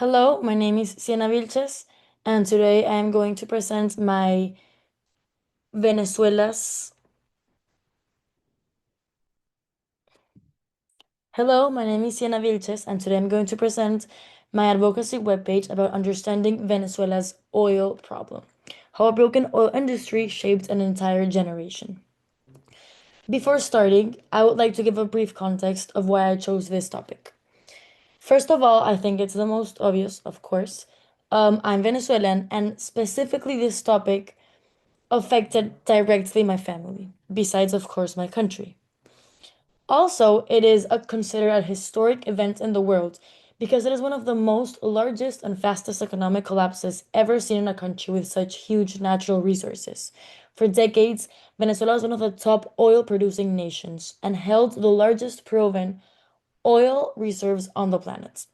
Hello, my name is Siena Vilches, and today I am going to present my Venezuela's. Hello, my name is Siena Vilches, and today I'm going to present my advocacy webpage about understanding Venezuela's oil problem, how a broken oil industry shaped an entire generation. Before starting, I would like to give a brief context of why I chose this topic. First of all, I think it's the most obvious, of course. I'm Venezuelan, and specifically this topic affected directly my family, besides, of course, my country. Also, it is considered a historic event in the world because it is one of the most largest and fastest economic collapses ever seen in a country with such huge natural resources. For decades, Venezuela was one of the top oil producing nations and held the largest proven oil reserves on the planet.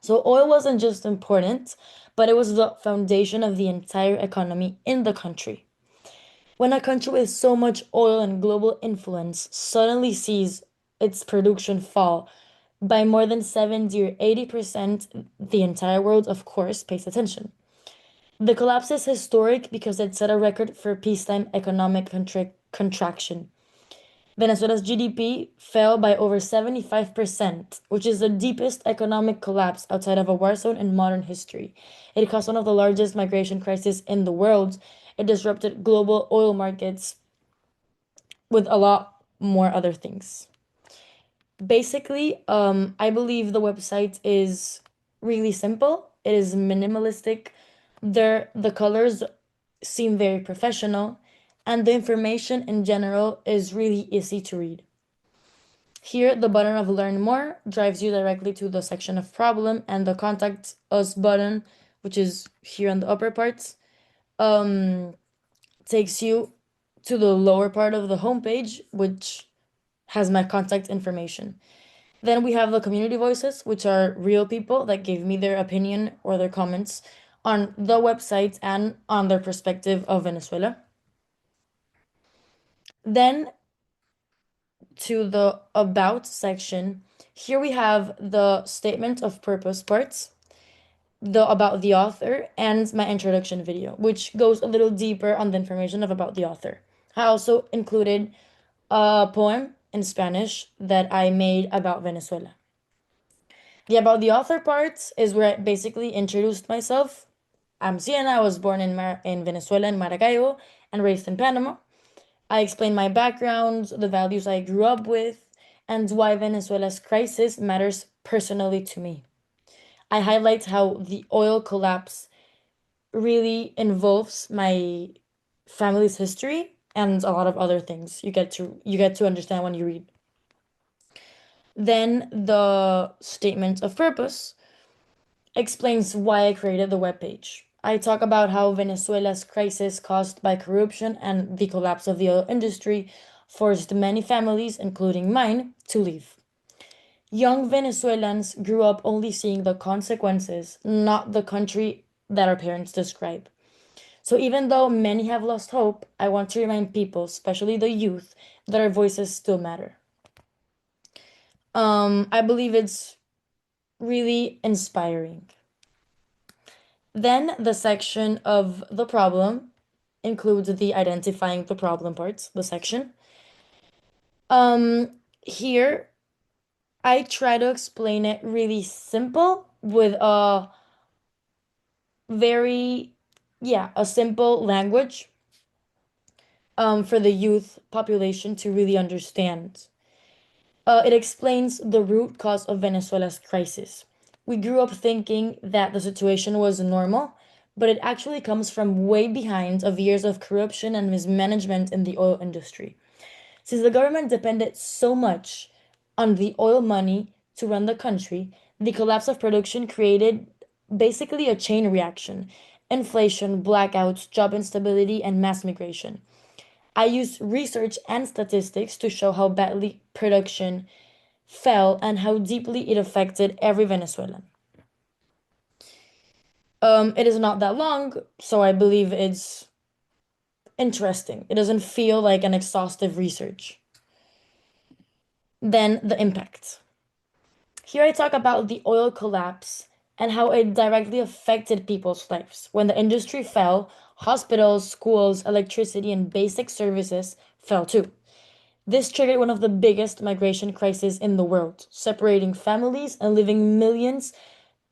So, oil wasn't just important, but it was the foundation of the entire economy in the country. When a country with so much oil and global influence suddenly sees its production fall by more than 70 or 80%, the entire world, of course, pays attention. The collapse is historic because it set a record for peacetime economic contraction. Venezuela's GDP fell by over 75%, which is the deepest economic collapse outside of a war zone in modern history. It caused one of the largest migration crises in the world. It disrupted global oil markets with a lot more other things. Basically, I believe the website is really simple. It is minimalistic. The colors seem very professional, and the information in general is really easy to read. Here, the button of Learn More drives you directly to the section of problem, and the Contact Us button, which is here on the upper parts, um, takes you to the lower part of the homepage, which has my contact information. Then we have the community voices, which are real people that gave me their opinion or their comments on the website and on their perspective of Venezuela. Then to the About section, here we have the statement of purpose parts, the about the author, and my introduction video, which goes a little deeper on the information of about the author. I also included a poem in Spanish that I made about Venezuela. The about the author part is where I basically introduced myself. I'm Siena. I was born in Venezuela, in Maracaibo, and raised in Panama. I explain my background, the values I grew up with, and why Venezuela's crisis matters personally to me. I highlight how the oil collapse really involves my family's history and a lot of other things you get to understand when you read. Then the statement of purpose explains why I created the webpage. I talk about how Venezuela's crisis caused by corruption and the collapse of the oil industry forced many families, including mine, to leave. Young Venezuelans grew up only seeing the consequences, not the country that our parents describe. So even though many have lost hope, I want to remind people, especially the youth, that our voices still matter. I believe it's really inspiring. Then the section of the problem includes the identifying the problem parts, the section. Here I try to explain it really simple with a very, yeah, a simple language for the youth population to really understand. It explains the root cause of Venezuela's crisis. We grew up thinking that the situation was normal, but it actually comes from way behind of years of corruption and mismanagement in the oil industry. Since the government depended so much on the oil money to run the country, the collapse of production created basically a chain reaction: inflation, blackouts, job instability, and mass migration. I used research and statistics to show how badly production fell and how deeply it affected every Venezuelan. It is not that long, so I believe it's interesting. It doesn't feel like an exhaustive research. Then the impact. Here I talk about the oil collapse and how it directly affected people's lives. When the industry fell, hospitals, schools, electricity, and basic services fell too. This triggered one of the biggest migration crises in the world, separating families and leaving millions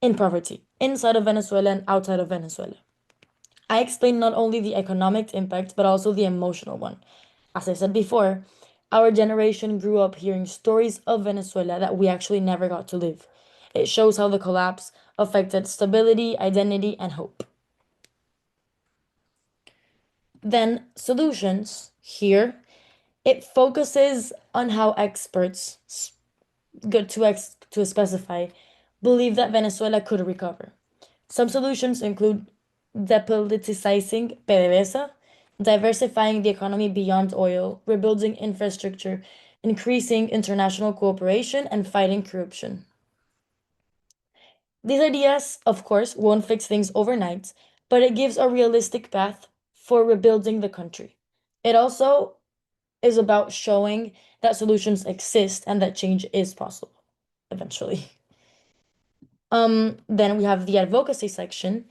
in poverty, inside of Venezuela and outside of Venezuela. I explained not only the economic impact, but also the emotional one. As I said before, our generation grew up hearing stories of Venezuela that we actually never got to live. It shows how the collapse affected stability, identity, and hope. Then, solutions. Here, it focuses on how experts, good to specify, believe that Venezuela could recover. Some solutions include depoliticizing PDVSA, diversifying the economy beyond oil, rebuilding infrastructure, increasing international cooperation, and fighting corruption. These ideas, of course, won't fix things overnight, but it gives a realistic path for rebuilding the country. It also is about showing that solutions exist and that change is possible eventually. Then we have the advocacy section,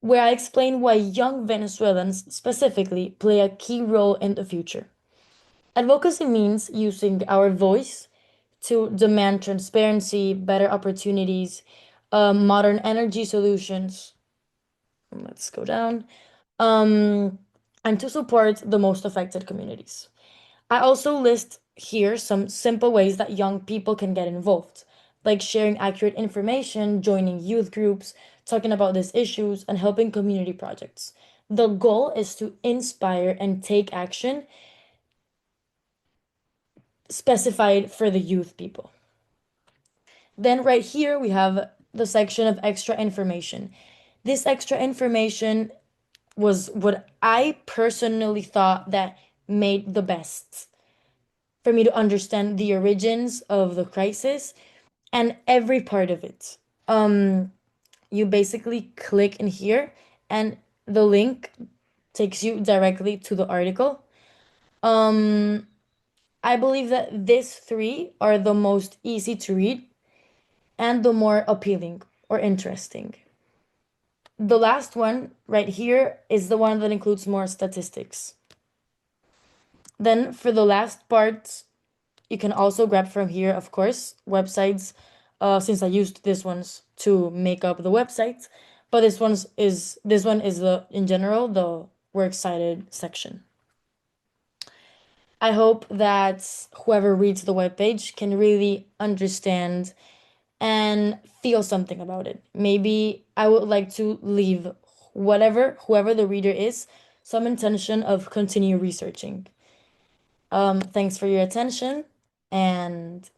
where I explain why young Venezuelans specifically play a key role in the future. Advocacy means using our voice to demand transparency, better opportunities, modern energy solutions. Let's go down. Um, and to support the most affected communities. I also list here some simple ways that young people can get involved, like sharing accurate information, joining youth groups, talking about these issues, and helping community projects. The goal is to inspire and take action specified for the youth people. Then, right here, we have the section of extra information. This extra information was what I personally thought that made the best for me to understand the origins of the crisis and every part of it. Um, you basically click in here, and the link takes you directly to the article. Um, I believe that these three are the most easy to read and the more appealing or interesting. The last one right here is the one that includes more statistics. Then for the last part, you can also grab from here, of course, websites, since I used these ones to make up the website. But this one is the in general the works cited section. I hope that whoever reads the webpage can really understand and feel something about it. Maybe I would like to leave whoever the reader is, some intention of continue researching. Thanks for your attention, and